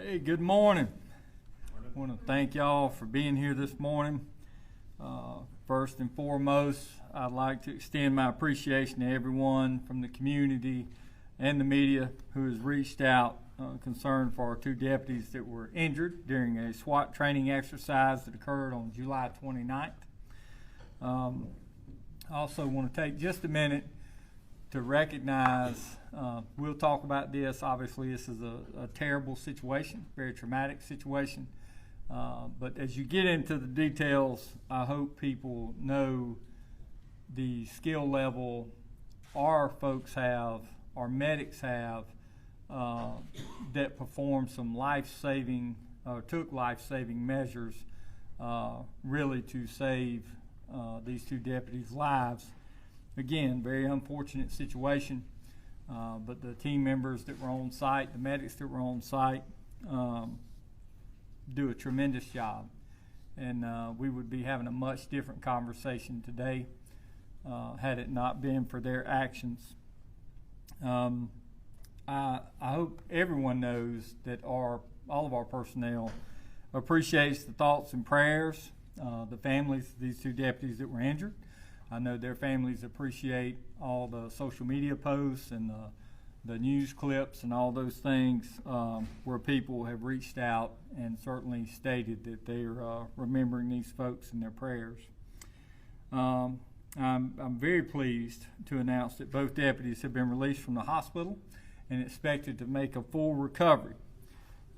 Hey, good morning. I want to thank y'all for being here this morning. First and foremost, I'd like to extend my appreciation to everyone from the community and the media who has reached out concerned for our two deputies that were injured during a SWAT training exercise that occurred on July 29th. I also want to take just a minute to recognize, we'll talk about this. Obviously, this is a terrible situation, very traumatic situation. But as you get into the details, I hope people know the skill level our folks have, our medics have, that performed some life-saving, took life-saving measures really to save these two deputies' lives. Again, very unfortunate situation, but the team members that were on site, the medics that were on site, do a tremendous job. And we would be having a much different conversation today had it not been for their actions. I hope everyone knows that all of our personnel appreciates the thoughts and prayers, the families of these two deputies that were injured. I know their families appreciate all the social media posts and the news clips and all those things where people have reached out and certainly stated that they're remembering these folks in their prayers. I'm very pleased to announce that both deputies have been released from the hospital and expected to make a full recovery.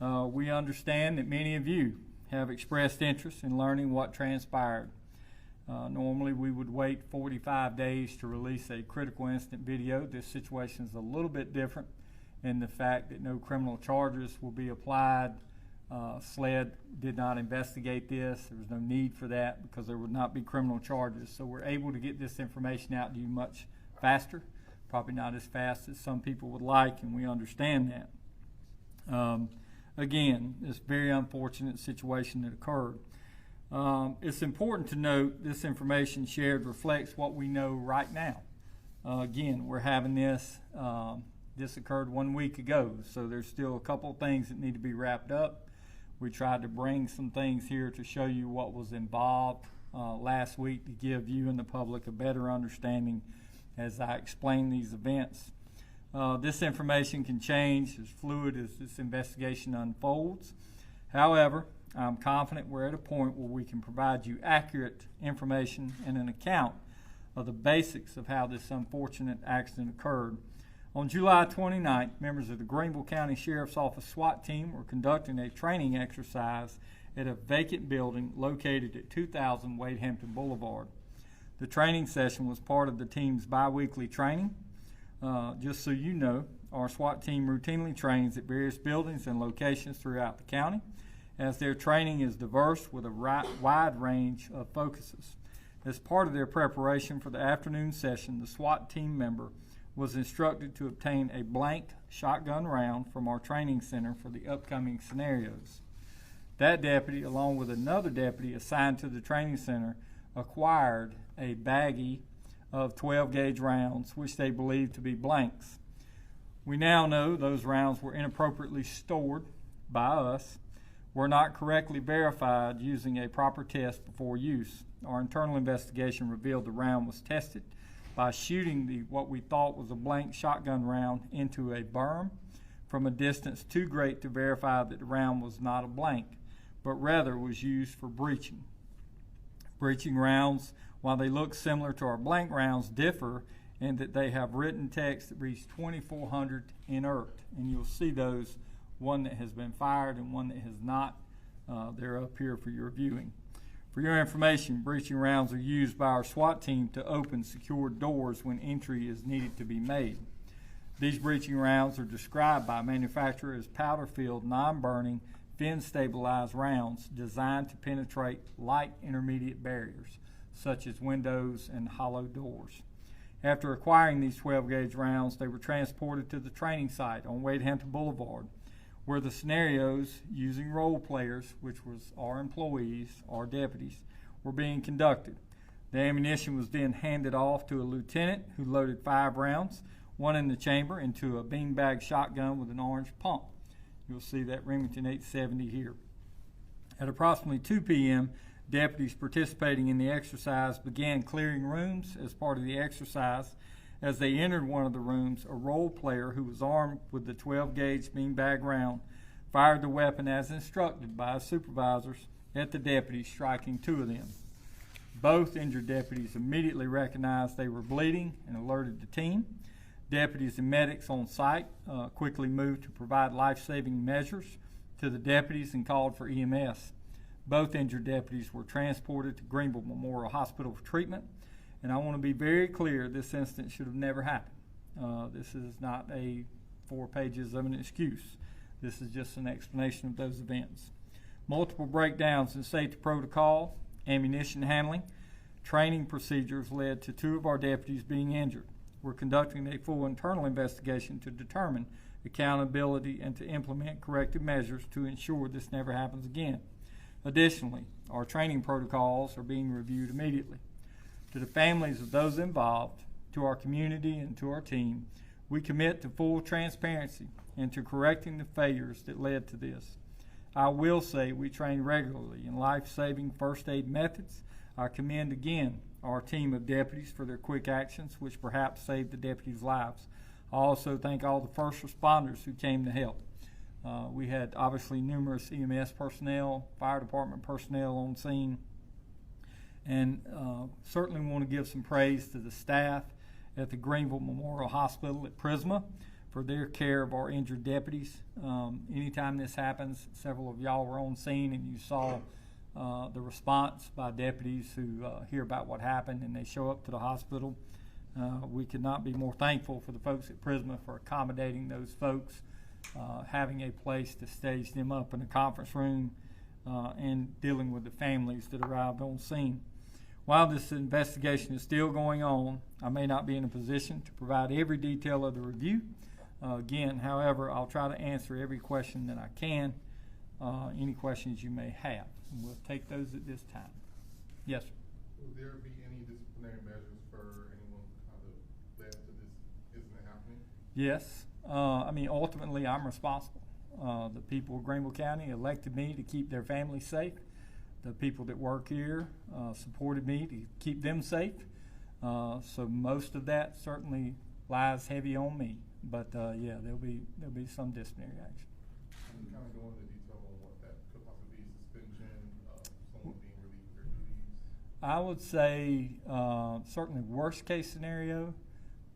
We understand that many of you have expressed interest in learning what transpired. Normally we would wait 45 days to release a critical incident video. This situation is a little bit different in the fact that no criminal charges will be applied. SLED did not investigate this. There was no need for that because there would not be criminal charges. So we're able to get this information out to you much faster, probably not as fast as some people would like, and we understand that. Again, it's a very unfortunate situation that occurred. It's important to note this information shared reflects what we know right now. Again, we're having this occurred 1 week ago, so there's still a couple of things that need to be wrapped up. We tried to bring some things here to show you what was involved last week to give you and the public a better understanding as I explain these events. This information can change as fluid as this investigation unfolds. However, I'm confident we're at a point where we can provide you accurate information and an account of the basics of how this unfortunate accident occurred. On July 29th, members of the Greenville County Sheriff's Office SWAT team were conducting a training exercise at a vacant building located at 2000 Wade Hampton Boulevard. The training session was part of the team's bi-weekly training. Just so you know, our SWAT team routinely trains at various buildings and locations throughout the county, as their training is diverse with a wide range of focuses. As part of their preparation for the afternoon session, the SWAT team member was instructed to obtain a blank shotgun round from our training center for the upcoming scenarios. That deputy, along with another deputy assigned to the training center, acquired a baggie of 12-gauge rounds, which they believed to be blanks. We now know those rounds were inappropriately stored by us, were not correctly verified using a proper test before use. Our internal investigation revealed the round was tested by shooting what we thought was a blank shotgun round into a berm from a distance too great to verify that the round was not a blank, but rather was used for breaching. Breaching rounds, while they look similar to our blank rounds, differ in that they have written text that reads 2400 inert, and you'll see those, one that has been fired and one that has not. They're up here for your viewing. For your information, breaching rounds are used by our SWAT team to open secured doors when entry is needed to be made. These breaching rounds are described by manufacturer as powder-filled, non-burning, fin-stabilized rounds designed to penetrate light intermediate barriers, such as windows and hollow doors. After acquiring these 12-gauge rounds, they were transported to the training site on Wade Hampton Boulevard, where the scenarios using role players, which was our employees, our deputies, were being conducted. The ammunition was then handed off to a lieutenant who loaded 5 rounds, one in the chamber, into a beanbag shotgun with an orange pump. You'll see that Remington 870 here. At approximately 2 p.m., deputies participating in the exercise began clearing rooms as part of the exercise. As they entered one of the rooms, a role player who was armed with the 12-gauge beanbag round fired the weapon as instructed by his supervisors at the deputies, striking 2 of them. Both injured deputies immediately recognized they were bleeding and alerted the team. Deputies and medics on site quickly moved to provide life-saving measures to the deputies and called for EMS. Both injured deputies were transported to Greenville Memorial Hospital for treatment. And I want to be very clear, this incident should have never happened. This is not 4 pages of an excuse. This is just an explanation of those events. Multiple breakdowns in safety protocol, ammunition handling, training procedures led to 2 of our deputies being injured. We're conducting a full internal investigation to determine accountability and to implement corrective measures to ensure this never happens again. Additionally, our training protocols are being reviewed immediately. To the families of those involved, to our community, and to our team, we commit to full transparency and to correcting the failures that led to this. I will say we train regularly in life-saving first aid methods. I commend again our team of deputies for their quick actions, which perhaps saved the deputies' lives. I also thank all the first responders who came to help. We had obviously numerous EMS personnel, fire department personnel on scene, and certainly want to give some praise to the staff at the Greenville Memorial Hospital at Prisma for their care of our injured deputies. Anytime this happens, several of y'all were on scene and you saw the response by deputies who hear about what happened and they show up to the hospital. We could not be more thankful for the folks at Prisma for accommodating those folks, having a place to stage them up in a conference room, and dealing with the families that arrived on scene. While this investigation is still going on, I may not be in a position to provide every detail of the review. Again, however, I'll try to answer every question that I can, any questions you may have. And we'll take those at this time. Yes, sir. Will there be any disciplinary measures for anyone who kind of led to this incident happening? Yes. I mean, ultimately, I'm responsible. The people of Greenville County elected me to keep their families safe. The people that work here supported me to keep them safe. So most of that certainly lies heavy on me. But yeah, there'll be some disciplinary action. Can you kind of go into detail on what that could possibly be? Suspension, someone being relieved of their duties? I would say certainly worst case scenario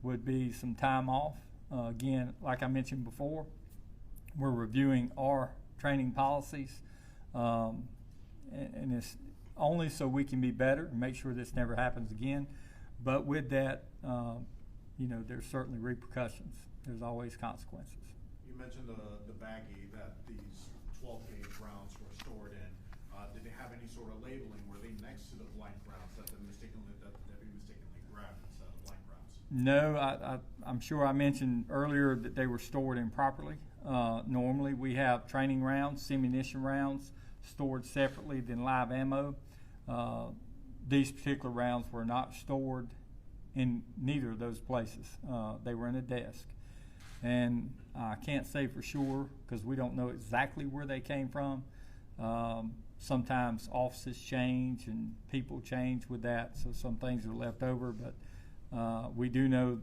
would be some time off. Again, like I mentioned before, we're reviewing our training policies, and it's only so we can be better and make sure this never happens again. But with that, you know, there's certainly repercussions. There's always consequences. You mentioned the baggie that these 12-gauge rounds were stored in. Did they have any sort of labeling? Were they next to the blank rounds that the deputy mistakenly grabbed instead of blank rounds? No, I'm sure I mentioned earlier that they were stored improperly. Normally we have training rounds, ammunition rounds stored separately than live ammo. These particular rounds were not stored in neither of those places. They were in a desk. And I can't say for sure because we don't know exactly where they came from. Sometimes offices change and people change with that, so some things are left over. But we do know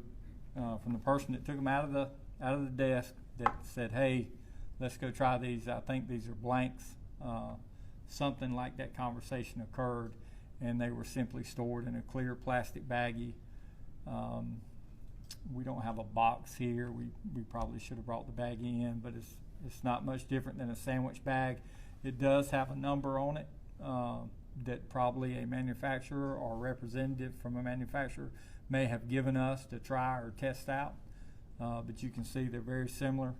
from the person that took them out of the desk that said, "Hey, let's go try these. I think these are blanks." Something like that conversation occurred, and they were simply stored in a clear plastic baggie. We don't have a box here. We probably should have brought the baggie in, but it's not much different than a sandwich bag. It does have a number on it that probably a manufacturer or a representative from a manufacturer may have given us to try or test out. But you can see they're very similar.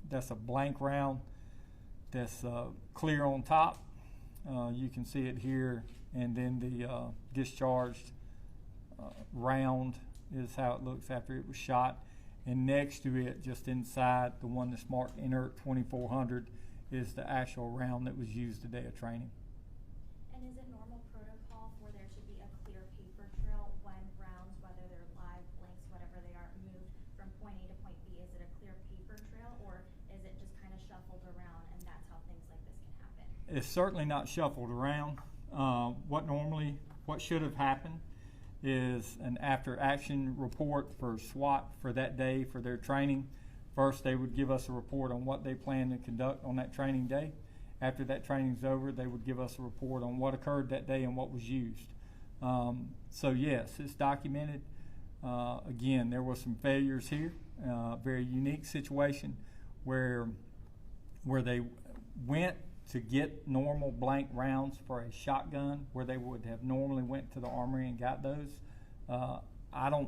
That's a blank round that's clear on top. You can see it here, and then the discharged round is how it looks after it was shot. And next to it, just inside the one that's marked inert 2400, is the actual round that was used the day of training. And is it normal protocol for there to be a clear paper trail when rounds, whether they're live, blanks, whatever they are, moved from point A to point B? Is it a clear paper trail, or is it just kind of shoved It's certainly not shuffled around. What should have happened is an after-action report for SWAT for that day for their training. First, they would give us a report on what they plan to conduct on that training day. After that training's over, they would give us a report on what occurred that day and what was used. So yes, it's documented. Again, there were some failures here. Very unique situation where they went to get normal blank rounds for a shotgun where they would have normally went to the armory and got those.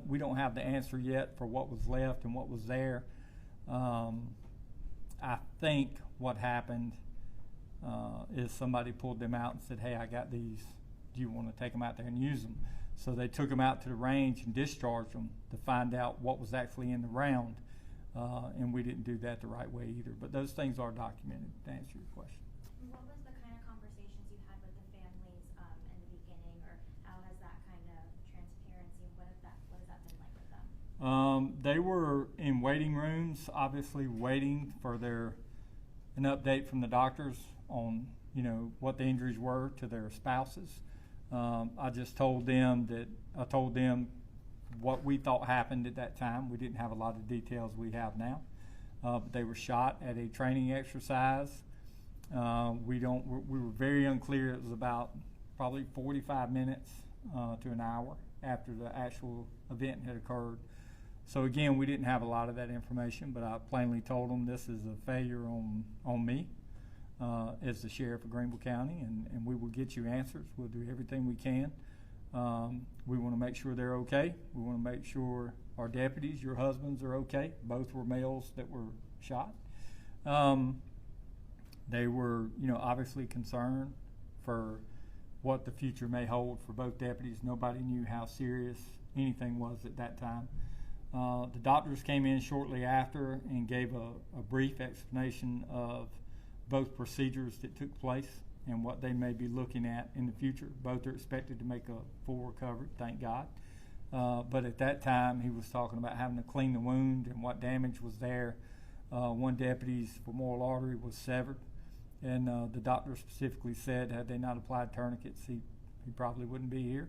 We don't have the answer yet for what was left and what was there. I think what happened is somebody pulled them out and said, "Hey, I got these. Do you want to take them out there and use them?" So they took them out to the range and discharged them to find out what was actually in the round. And we didn't do that the right way either. But those things are documented, to answer your question. What was the kind of conversations you had with the families in the beginning, or how has that kind of transparency, what has that been like with them? They were in waiting rooms, obviously waiting for an update from the doctors on what the injuries were to their spouses. I told them what we thought happened at that time. We didn't have a lot of details we have now. But they were shot at a training exercise. We were very unclear. It was about probably 45 minutes to an hour after the actual event had occurred. So again, we didn't have a lot of that information, but I plainly told them this is a failure on me as the sheriff of Greenville County, and we will get you answers. We'll do everything we can. We want to make sure they're okay. We want to make sure our deputies, your husbands, are okay. Both were males that were shot. They were, obviously concerned for what the future may hold for both deputies. Nobody knew how serious anything was at that time. The doctors came in shortly after and gave a brief explanation of both procedures that took place and what they may be looking at in the future. Both are expected to make a full recovery, thank God. But at that time, he was talking about having to clean the wound and what damage was there. One deputy's femoral artery was severed, and the doctor specifically said had they not applied tourniquets, he probably wouldn't be here.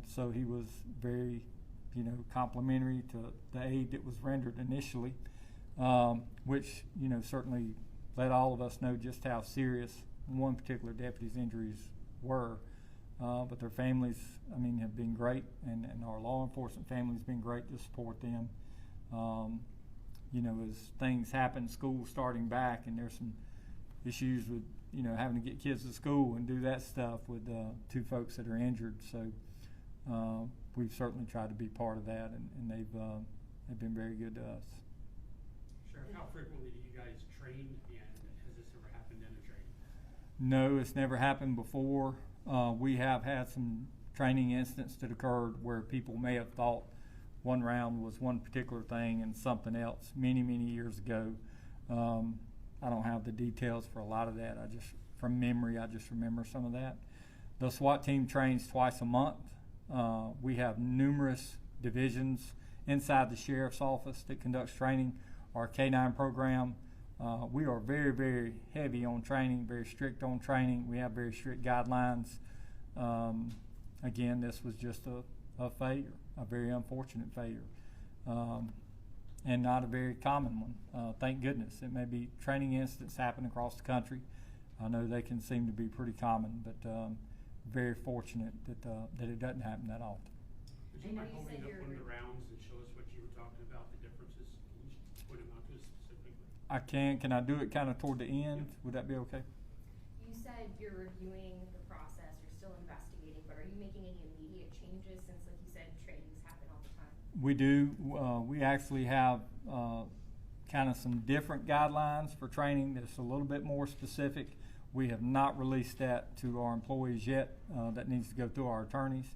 So he was very, complimentary to the aid that was rendered initially, which, certainly let all of us know just how serious one particular deputy's injuries were. But their families, have been great, and our law enforcement family's been great to support them. As things happen, school starting back, and there's some issues with, having to get kids to school and do that stuff with two folks that are injured. So we've certainly tried to be part of that, and they've been very good to us. Sheriff, how frequently do you guys train, and has this ever happened in a training? No, it's never happened before. We have had some training incidents that occurred where people may have thought one round was one particular thing and something else many, many years ago. I don't have the details for a lot of that. From memory, I just remember some of that. The SWAT team trains twice a month. We have numerous divisions inside the sheriff's office that conducts training. Our K-9 program, we are very, very heavy on training, very strict on training. We have very strict guidelines. Again, this was just a failure, a very unfortunate failure, and not a very common one. Thank goodness. It may be training incidents happen across the country. I know they can seem to be pretty common, but very fortunate that it doesn't happen that often. Would you mind holding up one of the rounds and show us what you were talking about, the differences? Can you point them out to us specifically? I can. Can I do it kind of toward the end? Would that be okay? You said you're reviewing the process, you're still investigating, but are you making any immediate changes since, like you said, trainings happen all the time? We do. We actually have kind of some different guidelines for training that's a little bit more specific. We have not released that to our employees yet. That needs to go through our attorneys.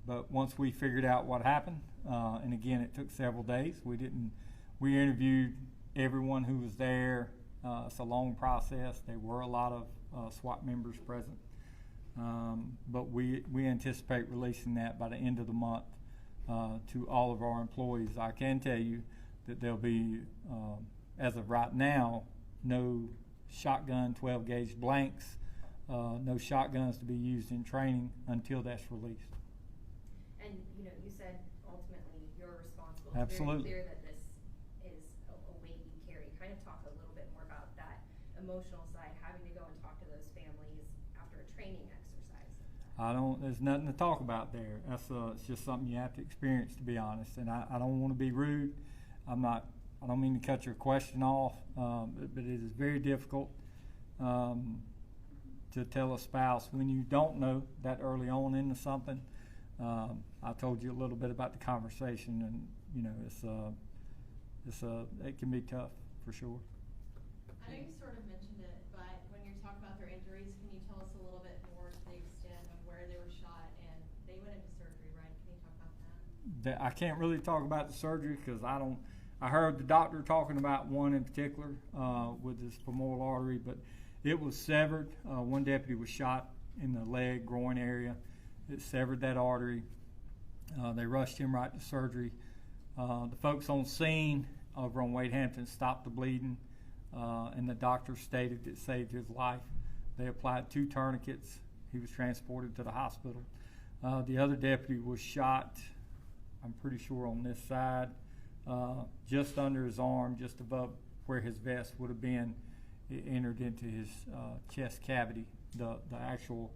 But once we figured out what happened, and again, it took several days. We interviewed everyone who was there. It's a long process. There were a lot of SWAT members present. But we anticipate releasing that by the end of the month to all of our employees. I can tell you that there'll be, as of right now, no shotgun 12-gauge blanks no shotguns to be used in training until that's released. And, you know, you said ultimately you're responsible. Absolutely. It's very clear that this is a weight you carry. Kind of talk a little bit more about that emotional side, having to go and talk to those families after a training exercise. There's nothing to talk about there. It's just something you have to experience, to be honest. And I don't want to be rude. I don't mean to cut your question off, but it is very difficult to tell a spouse when you don't know that early on into something. I told you a little bit about the conversation, and you know, it can be tough for sure. I know you sort of mentioned it, but when you're talking about their injuries, can you tell us a little bit more to the extent of where they were shot? And they went into surgery, right? Can you talk about that? I can't really talk about the surgery because I heard the doctor talking about one in particular with this femoral artery, but it was severed. One deputy was shot in the leg, groin area. It severed that artery. They rushed him right to surgery. The folks on scene over on Wade Hampton stopped the bleeding, and the doctor stated it saved his life. They applied 2 tourniquets. He was transported to the hospital. The other deputy was shot, I'm pretty sure on this side, just under his arm, just above where his vest would have been. It entered into his chest cavity, the actual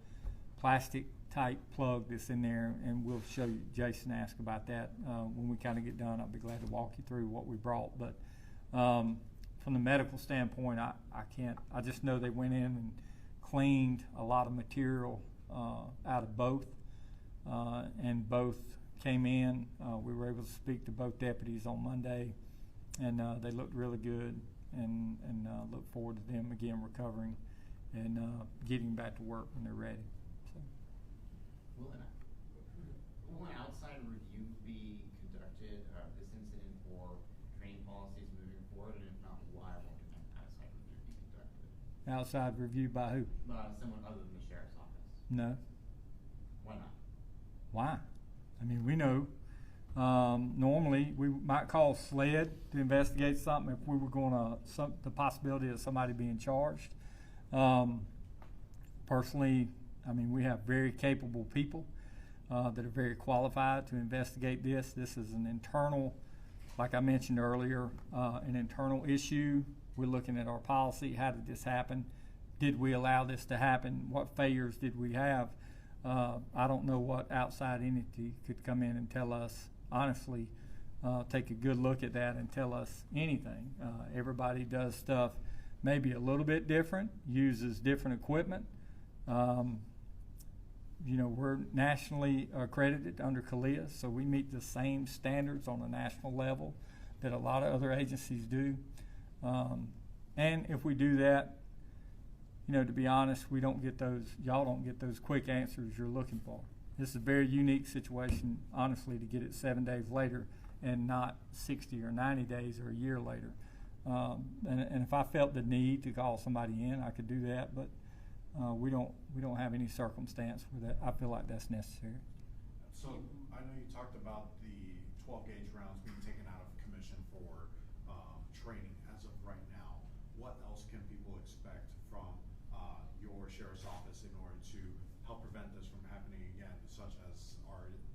plastic type plug that's in there, and we'll show you. Jason asked about that when we kind of get done. I'll be glad to walk you through what we brought. But from the medical standpoint, I can't. I just know they went in and cleaned a lot of material out of both, and both came in. We were able to speak to both deputies on Monday, and they looked really good, and look forward to them again recovering and getting back to work when they're ready. So. Will an outside review be conducted of this incident or training policies moving forward, and if not, why won't an outside review be conducted? Outside review by who? Someone other than the sheriff's office. No. Why not? Why? I mean, we know. Normally, we might call SLED to investigate something if we were going to the possibility of somebody being charged. Personally, I mean, we have very capable people that are very qualified to investigate this. This is an internal, like I mentioned earlier, an internal issue. We're looking at our policy. How did this happen? Did we allow this to happen? What failures did we have? I don't know what outside entity could come in and tell us, honestly, take a good look at that and tell us anything. Everybody does stuff maybe a little bit different, uses different equipment. You know, we're nationally accredited under CALEA, so we meet the same standards on a national level that a lot of other agencies do. And if we do that, you know, to be honest, we don't get those, y'all don't get those quick answers you're looking for. This is a very unique situation, honestly, to get it 7 days later and not 60 or 90 days or a year later. And if I felt the need to call somebody in, I could do that, but we don't have any circumstance where that I feel like that's necessary. So I know you talked about the 12 gauge rounds being taken out of commission for training as of right now. What else can people expect from your sheriff's office in order to help prevent this from happening again, such as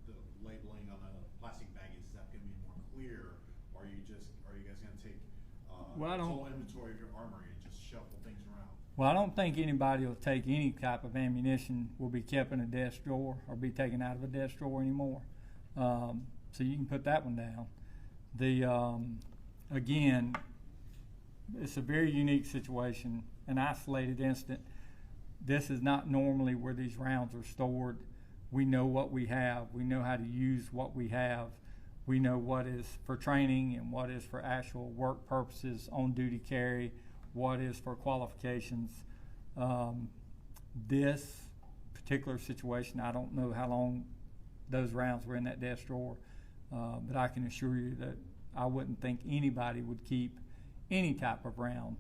the labeling on the plastic baggies? Is that going to be more clear, or are you guys going to take total inventory of your armory and just shuffle things around? Well, I don't think anybody will take any type of ammunition will be kept in a desk drawer or be taken out of a desk drawer anymore. So you can put that one down. Again, it's a very unique situation, an isolated incident. This is not normally where these rounds are stored. We know what we have. We know how to use what we have. We know what is for training and what is for actual work purposes, on duty carry, what is for qualifications. This particular situation, I don't know how long those rounds were in that desk drawer, but I can assure you that I wouldn't think anybody would keep any type of round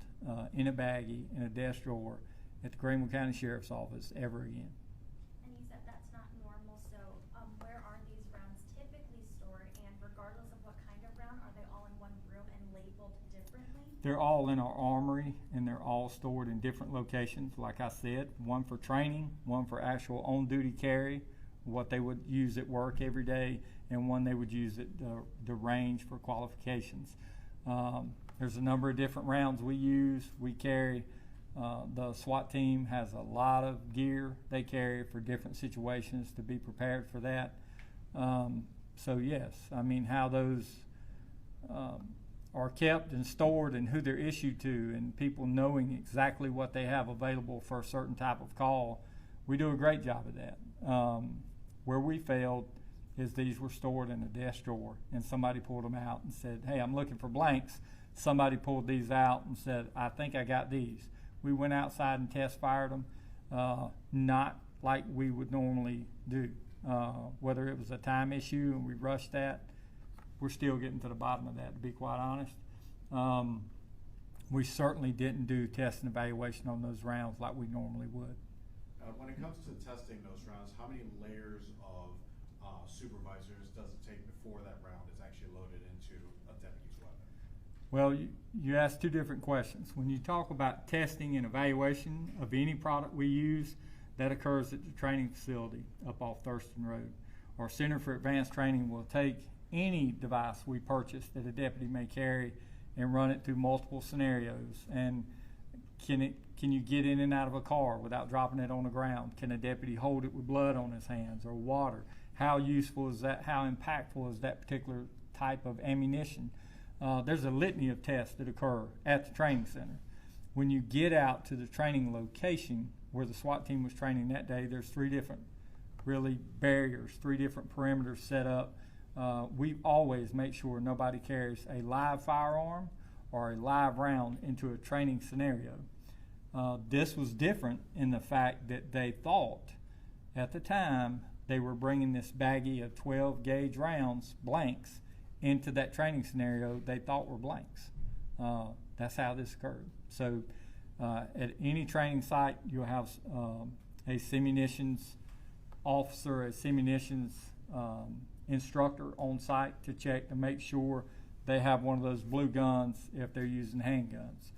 in a baggie, in a desk drawer at the Greenville County Sheriff's Office ever again. And you said that's not normal, so where are these rounds typically stored? And regardless of what kind of round, are they all in one room and labeled differently? They're all in our armory, and they're all stored in different locations. Like I said, one for training, one for actual on-duty carry, what they would use at work every day, and one they would use at the range for qualifications. There's a number of different rounds we use. We carry, the SWAT team has a lot of gear they carry for different situations to be prepared for that. So yes, I mean, how those are kept and stored and who they're issued to, and people knowing exactly what they have available for a certain type of call, we do a great job of that. Where we failed is these were stored in a desk drawer, and somebody pulled them out and said, hey, I'm looking for blanks. Somebody pulled these out and said, I think I got these. We went outside and test fired them, not like we would normally do. Whether it was a time issue and we rushed that, we're still getting to the bottom of that, to be quite honest. We certainly didn't do test and evaluation on those rounds like we normally would. When it comes to testing those rounds, how many layers of supervisors does it take before that round is actually loaded into a deputy's weapon? Well, you asked two different questions. When you talk about testing and evaluation of any product we use, that occurs at the training facility up off Thurston Road. Our Center for Advanced Training will take any device we purchase that a deputy may carry and run it through multiple scenarios. And can you get in and out of a car without dropping it on the ground? Can a deputy hold it with blood on his hands or water? How useful is that? How impactful is that particular type of ammunition? There's a litany of tests that occur at the training center. When you get out to the training location where the SWAT team was training that day, there's three different really barriers, three different perimeters set up. We always make sure nobody carries a live firearm or a live round into a training scenario. This was different in the fact that they thought at the time they were bringing this baggie of 12 gauge rounds, blanks, into that training scenario they thought were blanks. That's how this occurred. So at any training site, you'll have a simunitions officer, a simunitions instructor on site to check to make sure they have one of those blue guns if they're using handguns.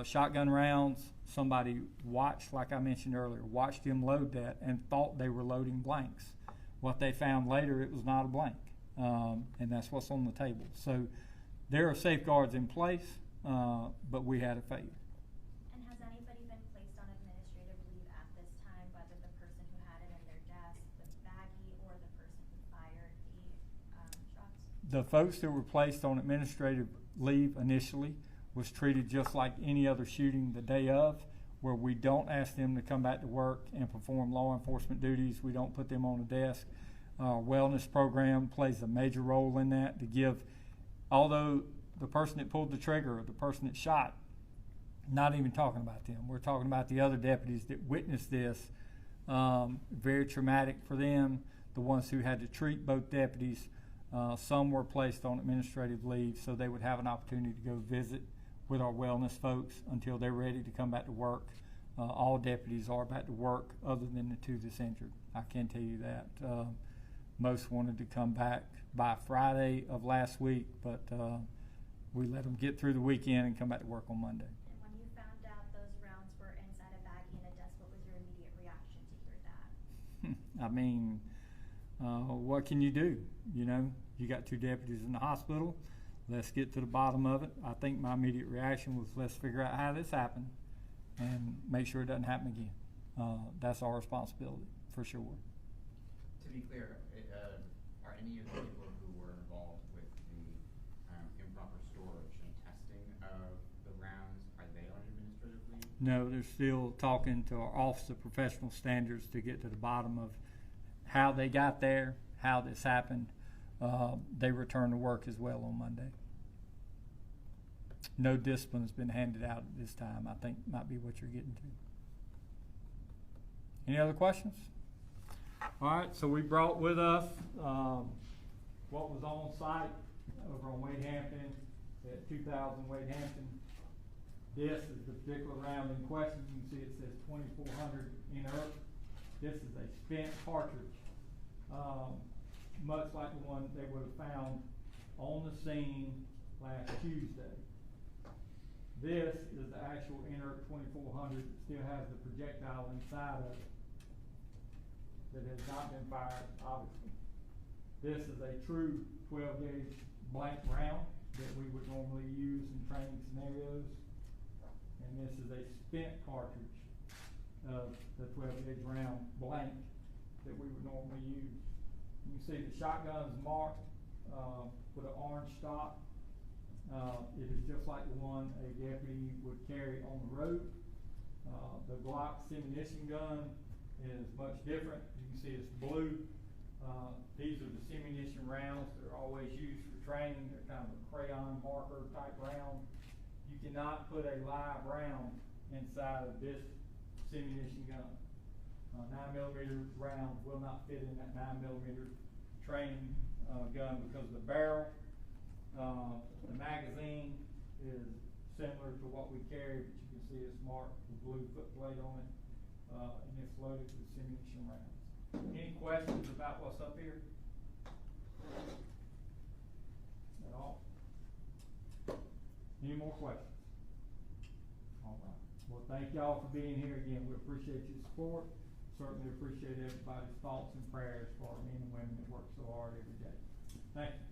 Shotgun rounds, somebody watched, like I mentioned earlier, watched them load that and thought they were loading blanks. What they found later, it was not a blank, and that's what's on the table. So there are safeguards in place, but we had a failure. And has anybody been placed on administrative leave at this time, whether the person who had it in their desk, the baggie, or the person who fired the shots? The folks that were placed on administrative leave initially was treated just like any other shooting the day of, where we don't ask them to come back to work and perform law enforcement duties. We don't put them on a desk. Our wellness program plays a major role in that to give, although the person that pulled the trigger or the person that shot, not even talking about them. We're talking about the other deputies that witnessed this. Very traumatic for them. The ones who had to treat both deputies, some were placed on administrative leave so they would have an opportunity to go visit with our wellness folks until they're ready to come back to work. All deputies are back to work other than the two that's injured. I can tell you that. Most wanted to come back by Friday of last week, but we let them get through the weekend and come back to work on Monday. And when you found out those rounds were inside a baggie in a desk, what was your immediate reaction to hear that? I mean, what can you do? You know, you got two deputies in the hospital. Let's get to the bottom of it. I think my immediate reaction was, let's figure out how this happened and make sure it doesn't happen again. That's our responsibility, for sure. To be clear, are any of the people who were involved with the improper storage and testing of the rounds, are they on administrative leave? No, they're still talking to our Office of Professional Standards to get to the bottom of how they got there, how this happened. They return to work as well on Monday. No discipline has been handed out at this time, I think might be what you're getting to. Any other questions? All right, so we brought with us what was on site over on Wade Hampton at 2000 Wade Hampton. This is the particular round in question. You can see it says 2400 inert. This is a spent cartridge. Much like the one they would have found on the scene last Tuesday. This is the actual inert 2400 that still has the projectile inside of it that has not been fired, obviously. This is a true 12 gauge blank round that we would normally use in training scenarios. And this is a spent cartridge of the 12 gauge round blank that we would normally use. You can see the shotgun is marked with an orange stock. It is just like the one a deputy would carry on the road. The Glock simunition gun is much different. You can see it's blue. These are the simunition rounds that are always used for training. They're kind of a crayon marker type round. You cannot put a live round inside of this simunition gun. 9mm round will not fit in that 9mm training gun because of the barrel. The magazine is similar to what we carry, but you can see it's marked with blue footplate on it, and it's loaded with simunition rounds. Any questions about what's up here? At all? Any more questions? All right. Well, thank y'all for being here again. We appreciate your support. Certainly appreciate everybody's thoughts and prayers for our men and women that work so hard every day. Thank you.